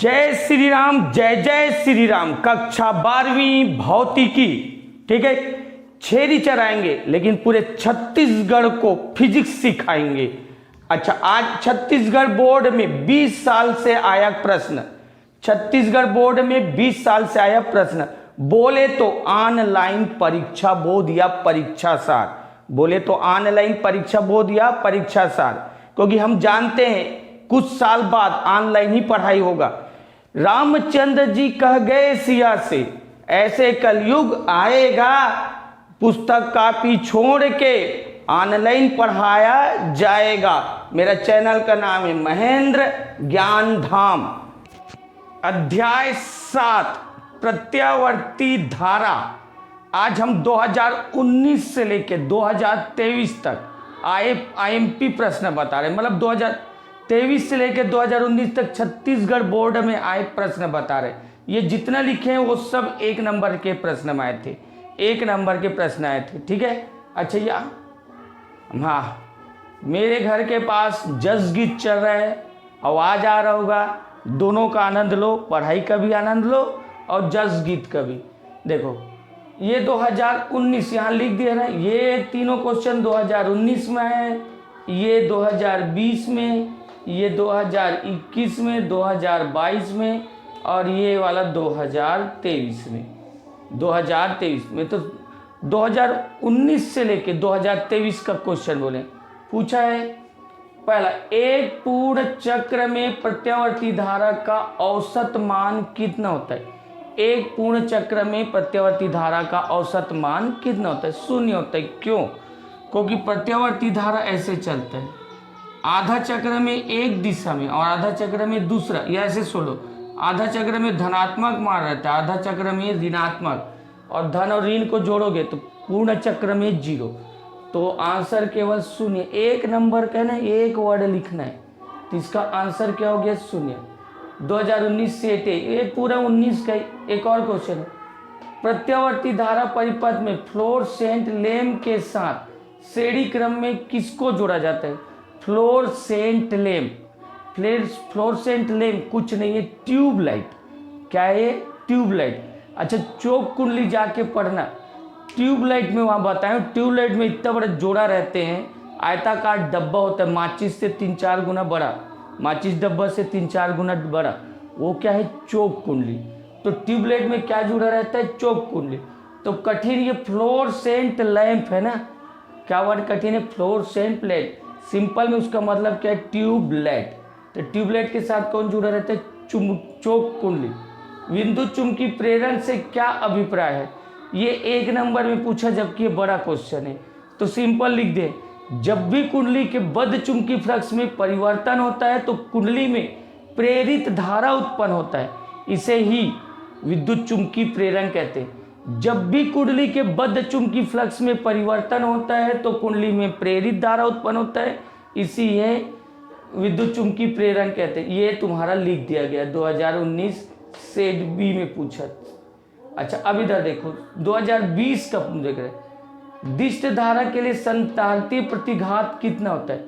जय श्री राम, जय जय श्री राम। कक्षा 12वीं भौतिकी, ठीक है। 6 टीचर आएंगे लेकिन पूरे छत्तीसगढ़ को फिजिक्स सिखाएंगे। अच्छा, आज छत्तीसगढ़ बोर्ड में 20 साल से आया प्रश्न, छत्तीसगढ़ बोर्ड में 20 साल से आया प्रश्न, बोले तो ऑनलाइन परीक्षा बोध या परीक्षा सार, बोले तो ऑनलाइन परीक्षा बोध या परीक्षा सार, क्योंकि हम जानते हैं कुछ साल बाद ऑनलाइन ही पढ़ाई होगा। रामचंद्र जी कह गए सिया से, ऐसे कलयुग आएगा पुस्तक कॉपी छोड़ के ऑनलाइन पढ़ाया जाएगा। मेरा चैनल का नाम है महेंद्र ज्ञान धाम। अध्याय 7 प्रत्यावर्ती धारा। आज हम 2019 से लेकर 2023 तक आईएमपी प्रश्न बता रहे हैं, मतलब 2023 से लेकर 2019 तक छत्तीसगढ़ बोर्ड में आए प्रश्न बता रहे। ये जितना लिखे हैं वो सब 1 नंबर के प्रश्न में आए थे, 1 नंबर के प्रश्न आए थे, ठीक है। अच्छा, हाँ, मेरे घर के पास जस गीत चल रहा है, आवाज़ आ रहा होगा, दोनों का आनंद लो, पढ़ाई का भी आनंद लो और जस गीत का भी। देखो, ये 2019 यहाँ लिख दिया ना, ये तीनों क्वेश्चन 2019 में आए, ये 2020 में, ये 2021 में, 2022 में और ये वाला 2023 में। 2023 में तो 2019 से लेके 2023 का क्वेश्चन बोले पूछा है। पहला, एक पूर्ण चक्र में प्रत्यावर्ती धारा का औसत मान कितना होता है? एक पूर्ण चक्र में प्रत्यावर्ती धारा का औसत मान कितना होता है? 0 होता है। क्यों? क्योंकि प्रत्यावर्ती धारा ऐसे चलता है, आधा चक्र में एक दिशा में और आधा चक्र में दूसरा, या ऐसे सोलो, आधा चक्र में धनात्मक मान रहता है, आधा चक्र में ऋणात्मक, और धन और ऋण को जोड़ोगे तो पूर्ण चक्र में 0। तो आंसर केवल 0। 1 नंबर का ना, 1 वर्ड लिखना है, तो इसका आंसर क्या हो गया? 0। 2019 से ये पूरा 19 का। एक और क्वेश्चन है, प्रत्यावर्ती धारा परिपथ में फ्लोरोसेंट लैंप के साथ श्रेणी क्रम में किसको जोड़ा जाता है? Fluorescent lamp. फ्लोरोसेंट लैंप कुछ नहीं है, ट्यूबलाइट। क्या है ये? ट्यूबलाइट। अच्छा, चौक कुंडली जाके पढ़ना, ट्यूबलाइट में वहाँ बताएं। ट्यूबलाइट में इतना बड़ा जोड़ा रहते हैं, आयताकार डब्बा होता है, माचिस से 3-4 गुना बड़ा, माचिस डब्बा से 3-4 गुना बड़ा, वो क्या है? चौक कुंडली। तो ट्यूबलाइट में क्या जुड़ा रहता है? चौक कुंडली। तो कठिन ये फ्लोरोसेंट लैंप है ना, क्या वर्ड कठिन है? Fluorescent lamp. सिंपल में उसका मतलब क्या है? ट्यूबलाइट। तो ट्यूबलाइट के साथ कौन जुड़ा रहता है? चौक कुंडली। बिंदु चुंबकीय प्रेरण से क्या अभिप्राय है? ये 1 नंबर में पूछा, जबकि ये बड़ा क्वेश्चन है। तो सिंपल लिख दे, जब भी कुंडली के बद्ध चुंबकीय फ्लक्स में परिवर्तन होता है तो कुंडली में प्रेरित धारा उत्पन्न होता है, इसे ही विद्युत चुंबकीय प्रेरण कहते हैं। जब भी कुंडली के बद्ध चुंबकीय फ्लक्स में परिवर्तन होता है तो कुंडली में प्रेरित धारा उत्पन्न होता है, इसी है विद्युत चुंबकीय प्रेरण कहते हैं। ये तुम्हारा लिख दिया गया 2019 सेट बी में पूछा। अच्छा, अब इधर देखो 2020 का देख रहे हैं, दिष्ट धारा के लिए संधारित्र प्रतिघात कितना होता है?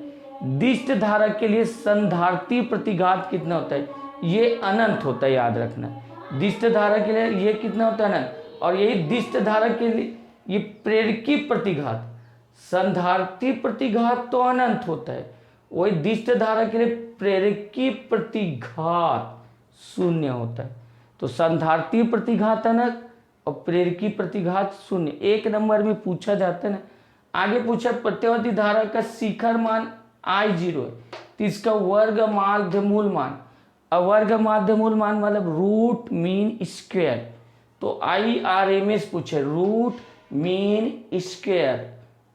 दिष्ट धारा के लिए संधारित्र प्रतिघात कितना होता है? ये अनंत होता है, याद रखना। दिष्ट धारा के लिए ये कितना होता है? अनंत। और यही दिष्ट धारा के लिए ये प्रेरकी प्रतिघात, संधारित्र प्रतिघात तो अनंत होता है, वही दिष्ट धारा के लिए प्रेरकी प्रतिघात 0 होता है। तो संधारित्र प्रतिघात अनंत और प्रेरकी प्रतिघात 0। 1 नंबर में पूछा जाता है ना। आगे पूछा, प्रत्यावर्ती धारा का शिखर मान I0 है, तो इसका वर्ग माध्यमूल मान, वर्ग माध्यमूल मान मतलब रूट मीन स्क्वायर। तो IRMS पूछे, रूट मीन स्क्वायर,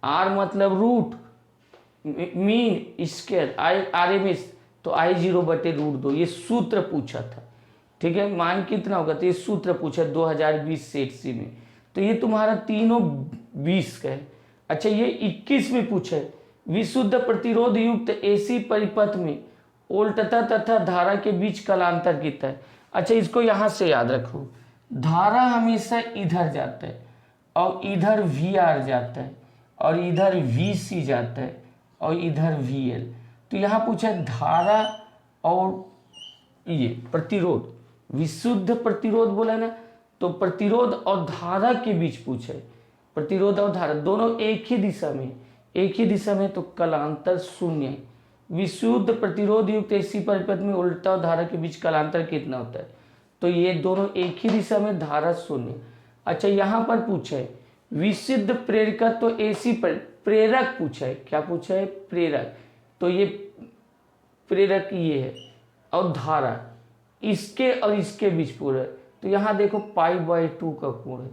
R मतलब रूट, मीन स्क्वायर, IRMS तो I0/√2। ये सूत्र पूछा था, ठीक है। मान कितना होगा? तो ये सूत्र पूछा 2020 सेट सी में। तो ये तुम्हारा तीनों 20 का है। अच्छा, ये 21 में पूछा है, विशुद्ध प्रतिरोध युक्त AC परिपथ में वोल्टता तथा धारा के बीच कालांतर कितना है? अच्छा, इसको यहाँ से याद रखो, धारा हमेशा इधर जाता है और इधर VR जाता है और इधर VC जाता है और इधर VL। तो यहाँ पूछा धारा और ये प्रतिरोध, विशुद्ध प्रतिरोध बोला है ना, तो प्रतिरोध और धारा के बीच पूछे, प्रतिरोध और धारा दोनों एक ही दिशा में तो कलांतर शून्य है। विशुद्ध प्रतिरोध युक्त एसी परिपथ में उल्टा और धारा के बीच कलांतर कितना होता है, तो ये दोनों एक ही दिशा में, धारा शून्य। अच्छा यहाँ पर पूछा है विशुद्ध प्रेरकत्व तो एसी प्रेरक पूछा है, क्या पूछा है, प्रेरक, तो ये प्रेरक ये है और धारा इसके और इसके बीच पूरा है, तो यहाँ देखो π/2 का कोण है,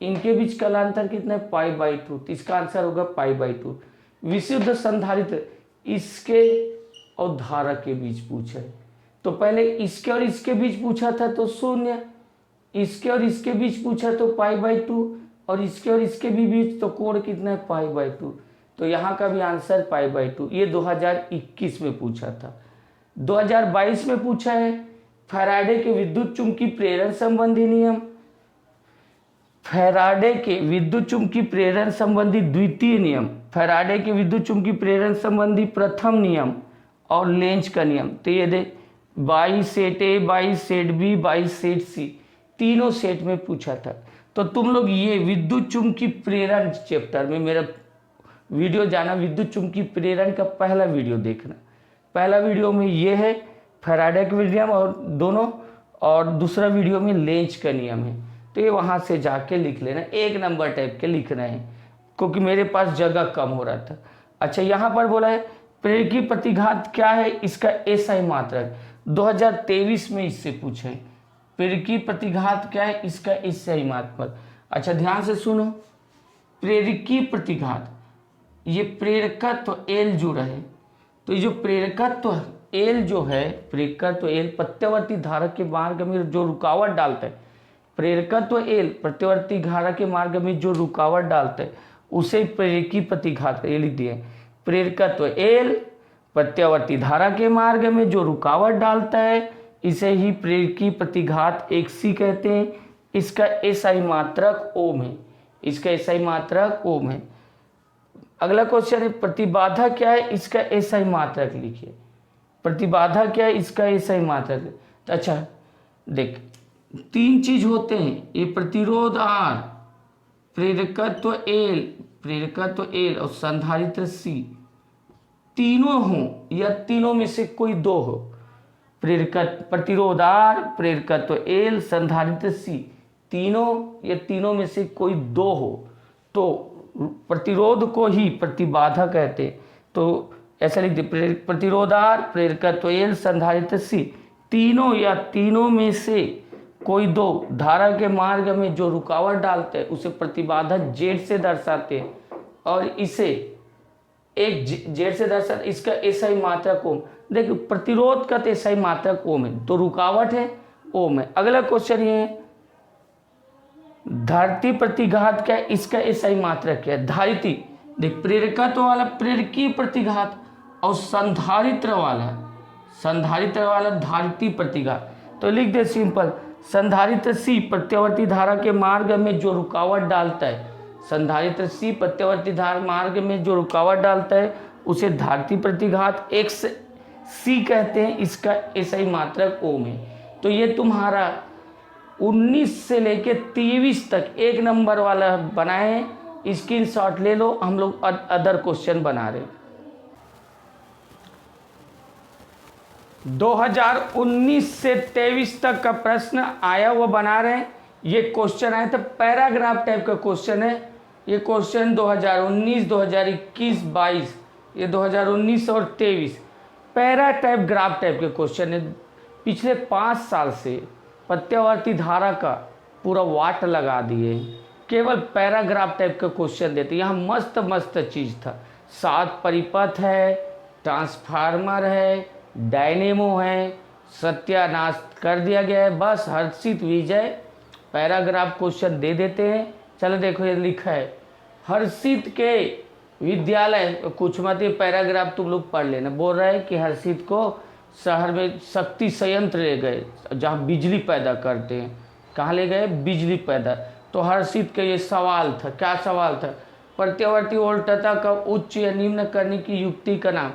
इनके बीच कलांतर कितना है, π/2, तो इसका आंसर होगा π/2। विशुद्ध संधारित्र इसके और धारा के बीच पूछा है, तो पहले इसके और इसके बीच पूछा था तो शून्य, इसके और इसके बीच पूछा तो π/2, और इसके और इसके भी बीच तो कोण कितना है, π/2, तो यहाँ का भी आंसर π/2। ये 2021 में पूछा था। 2022 में पूछा है फैराडे के विद्युत चुंबकीय प्रेरण संबंधी नियम, फैराडे के विद्युत चुंबकीय प्रेरण संबंधी द्वितीय नियम, फैराडे के विद्युत चुंबकीय प्रेरण संबंधी प्रथम नियम और लेंज का नियम, तो ये दे by set A, by set B, by set C, तीनों सेट में पूछा था। तो तुम लोग ये विद्युत चुंबकीय प्रेरण चैप्टर में मेरा वीडियो जाना, विद्युत चुंबकीय प्रेरण का पहला वीडियो देखना, पहला वीडियो में ये है फैराडे का नियम और दोनों, और दूसरा वीडियो में लेंज का नियम है, तो ये वहाँ से जाके लिख लेना, एक नंबर टाइप के लिखना है क्योंकि मेरे पास जगह कम हो रहा था। अच्छा यहाँ पर बोला है प्रेरकीय प्रतिघात क्या है, इसका एसआई मात्रक, 2023 में इससे पूछे प्रेरकीय प्रतिघात क्या है, इसका एसआई मात्रक। अच्छा ध्यान से सुनो, प्रेरकीय प्रतिघात, ये प्रेरकत्व एल जुड़ा है, तो ये जो प्रेरकत्व एल जो है, प्रेरकत्व एल प्रत्यावर्ती धारा के मार्ग में जो रुकावट डालता है, प्रेरकत्व एल प्रत्यावर्ती धारा के मार्ग में जो रुकावट डालता है उसे प्रेरकीय प्रतिघात, ये लिख दिए, प्रेरकत्व एल प्रत्यावर्ती धारा के मार्ग में जो रुकावट डालता है इसे ही प्रेरकीय प्रतिघात XC कहते हैं। इसका एसआई मात्रक ओम है, इसका एसआई मात्रक ओम है। अगला क्वेश्चन है प्रतिबाधा क्या है, इसका एसआई मात्रक लिखिए, प्रतिबाधा क्या है, इसका एसआई मात्रक। तो अच्छा देख, तीन चीज होते हैं, ये प्रतिरोध R, प्रेरकत्व L और संधारित्र C, तीनों हो या तीनों में से कोई दो हो, प्रतिरोध R, प्रेरकत्व L, संधारित्र C, तीनों या तीनों में से कोई दो हो तो प्रतिरोध को ही प्रतिबाधा कहते हैं। तो ऐसा लिख दे, प्रतिरोध R, प्रेरकत्व L, संधारित्र C, तीनों या तीनों में से कोई दो धारा के मार्ग में जो रुकावट डालते हैं उसे प्रतिबाधा Z से दर्शाते हैं, और इसे एक Z से दर्शाते, इसका एसआई मात्रक ओम। देखो प्रतिरोध का तो एसआई मात्रक ओम है, तो रुकावट है ओम है। अगला क्वेश्चन ये है धारिती प्रतिघात क्या है, इसका एसआई मात्रक क्या है, धारिती। देख प्रेरकत्व वाला प्रेरकीय प्रतिघात और संधारित्र वाला धारिती प्रतिघात, तो लिख दे सिंपल, संधारित्र C प्रत्यावर्ती धारा के मार्ग में जो रुकावट डालता है, संधारित्र C प्रत्यावर्ती धारा मार्ग में जो रुकावट डालता है उसे धारिती प्रतिघात XC कहते हैं, इसका एसआई मात्रक ओम है। तो ये तुम्हारा 19 से लेके 23 तक एक नंबर वाला बनाए, स्क्रीनशॉट ले लो, हम लोग अदर क्वेश्चन बना रहे। 2019 से 23 तक का प्रश्न आया वो बना रहे हैं। ये क्वेश्चन आया था पैराग्राफ टाइप का क्वेश्चन है, ये क्वेश्चन 2019, 2021, 22, ये 2019 और 23 पैरा टाइप ग्राफ टाइप के क्वेश्चन है। पिछले 5 साल से प्रत्यावर्ती धारा का पूरा वाट लगा दिए, केवल पैराग्राफ टाइप का क्वेश्चन देते। यहाँ मस्त मस्त चीज़ था, 7 परिपथ है, ट्रांसफार्मर है, डायनेमो है, सत्यानाश कर दिया गया है। बस हर्षित विजय पैराग्राफ क्वेश्चन दे देते हैं। चलो देखो ये लिखा है, हर्षित के विद्यालय, कुछ मत, ये पैराग्राफ तुम लोग पढ़ लेना। बोल रहा है कि हर्षित को शहर में शक्ति संयंत्र ले गए जहाँ बिजली पैदा करते हैं। कहाँ ले गए? बिजली पैदा। तो हर्षित का ये सवाल था, क्या सवाल था? प्रत्यावर्ती वोल्टता का उच्च या निम्न करने की युक्ति का नाम।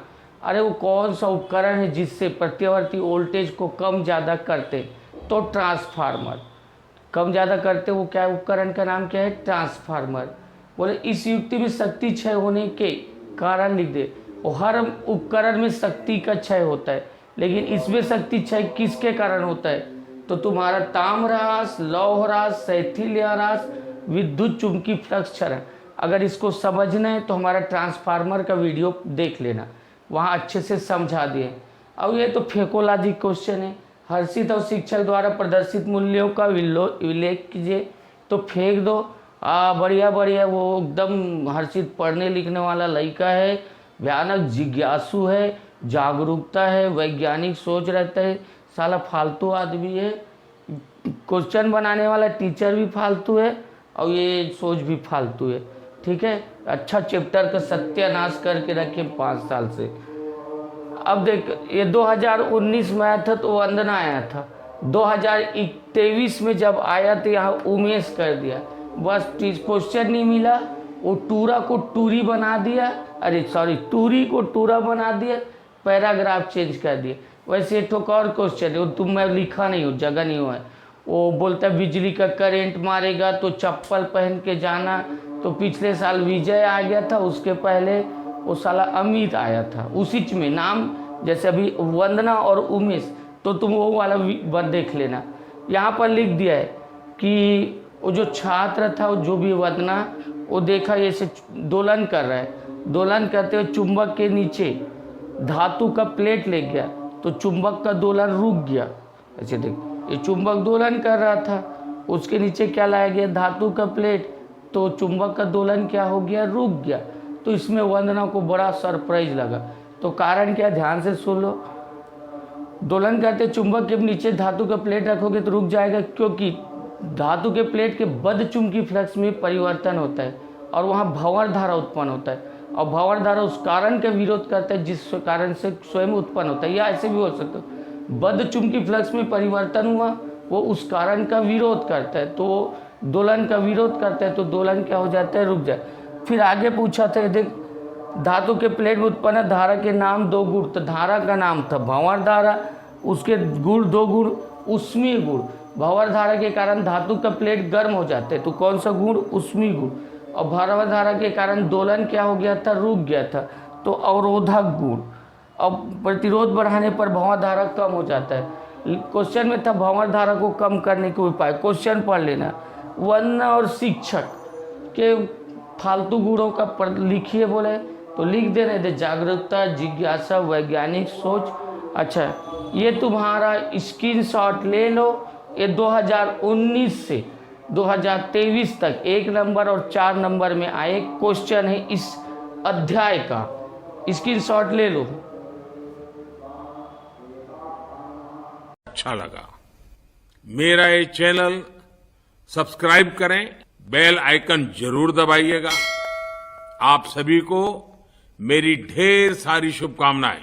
अरे वो कौन सा उपकरण है जिससे प्रत्यावर्ती वोल्टेज को कम ज़्यादा करते? तो ट्रांसफार्मर। कम ज़्यादा करते वो क्या उपकरण का नाम क्या है? ट्रांसफार्मर। बोले इस युक्ति में शक्ति क्षय होने के कारण लिख दे। और हर उपकरण में शक्ति का क्षय होता है, लेकिन इसमें शक्ति क्षय किसके कारण होता है? तो तुम्हारा ताम्रह्रास, लौहह्रास, शैथिल्यह्रास, विद्युत चुंबकीय फ्लक्स क्षरण। अगर इसको समझना है तो हमारा ट्रांसफार्मर का वीडियो देख लेना, वहाँ अच्छे से समझा दिए। अब ये तो फेकोलॉजी क्वेश्चन है। हर्षित और शिक्षक द्वारा प्रदर्शित मूल्यों का उल्लेख कीजिए। तो फेंक दो। बढ़िया बढ़िया, वो एकदम हर्षित पढ़ने लिखने वाला लड़का है, भयानक जिज्ञासु है, जागरूकता है, वैज्ञानिक सोच रहता है। साला फालतू आदमी है। क्वेश्चन बनाने वाला टीचर भी फालतू है और ये सोच भी फालतू है। ठीक है, अच्छा चैप्टर का सत्यानाश करके रखे 5 साल से। अब देख, ये 2019 में आया था तो वंदना आया था। 2023 में जब आया तो यहाँ उमेश कर दिया। बस क्वेश्चन नहीं मिला, वो टूरा को टूरी बना दिया, अरे सॉरी टूरी को टूरा बना दिया, पैराग्राफ चेंज कर दिया। वैसे एक और क्वेश्चन है, वो तुम मैं लिखा नहीं हो, जगह नहीं हुआ है। वो बोलता है बिजली का करंट मारेगा तो चप्पल पहन के जाना। तो पिछले साल विजय आ गया था, उसके पहले वो साला अमित आया था। उसी में नाम जैसे अभी वंदना और उमेश, तो तुम वो वाला देख लेना। यहाँ पर लिख दिया है कि वो जो छात्र था, जो भी वंदना, वो देखा ऐसे दोलन कर रहा है। दोलन करते हुए चुंबक के नीचे धातु का प्लेट ले गया तो चुंबक का दोलन रुक गया। ऐसे देख, ये चुंबक दोलन कर रहा था, उसके नीचे क्या लाया गया? धातु का प्लेट। तो चुंबक का दोलन क्या हो गया? रुक गया। तो इसमें वंदना को बड़ा सरप्राइज लगा। तो कारण क्या? ध्यान से सुन लो। दोलन करते चुंबक के नीचे धातु का प्लेट रखोगे तो रुक जाएगा, क्योंकि धातु के प्लेट के बद्ध चुंबकीय फ्लक्स में परिवर्तन होता है और वहाँ भंवर धारा उत्पन्न होता है। और भंवर धारा उस कारण का विरोध करता है जिस कारण से स्वयं उत्पन्न होता है, या ऐसे भी हो सकता है बद्ध चुंबकीय फ्लक्स में परिवर्तन हुआ, वो उस कारण का विरोध करता है, तो दोलन का विरोध करता है, तो दोलन क्या हो जाता है? रुक जाए। फिर आगे पूछा था, देख, धातु के प्लेट में उत्पन्न धारा के नाम 2 गुण। तो धारा का नाम था भंवर धारा, उसके गुण 2 गुण उष्मीय गुण। भंवर धारा के कारण धातु का प्लेट गर्म हो जाते हैं, तो कौन सा गुण? उष्मीय गुण। और भंवर धारा के कारण दोलन क्या हो गया था? रुक गया था, तो अवरोधक गुण। अब प्रतिरोध बढ़ाने पर भंवर धारा कम हो जाता है। क्वेश्चन में था भंवर धारा को कम करने के उपाय। क्वेश्चन पढ़ लेना। वंदना और शिक्षक के फालतू गुणों का लिखिए बोले तो लिख देने दे। जागरूकता, जिज्ञासा, वैज्ञानिक सोच। अच्छा, ये तुम्हारा स्क्रीनशॉट ले लो। ये 2019 से 2023 तक 1 नंबर और 4 नंबर में आए क्वेश्चन है इस अध्याय का। स्क्रीनशॉट ले लो। अच्छा लगा मेरा ये चैनल सब्सक्राइब करें, बेल आइकन जरूर दबाइएगा। आप सभी को मेरी ढेर सारी शुभकामनाएं।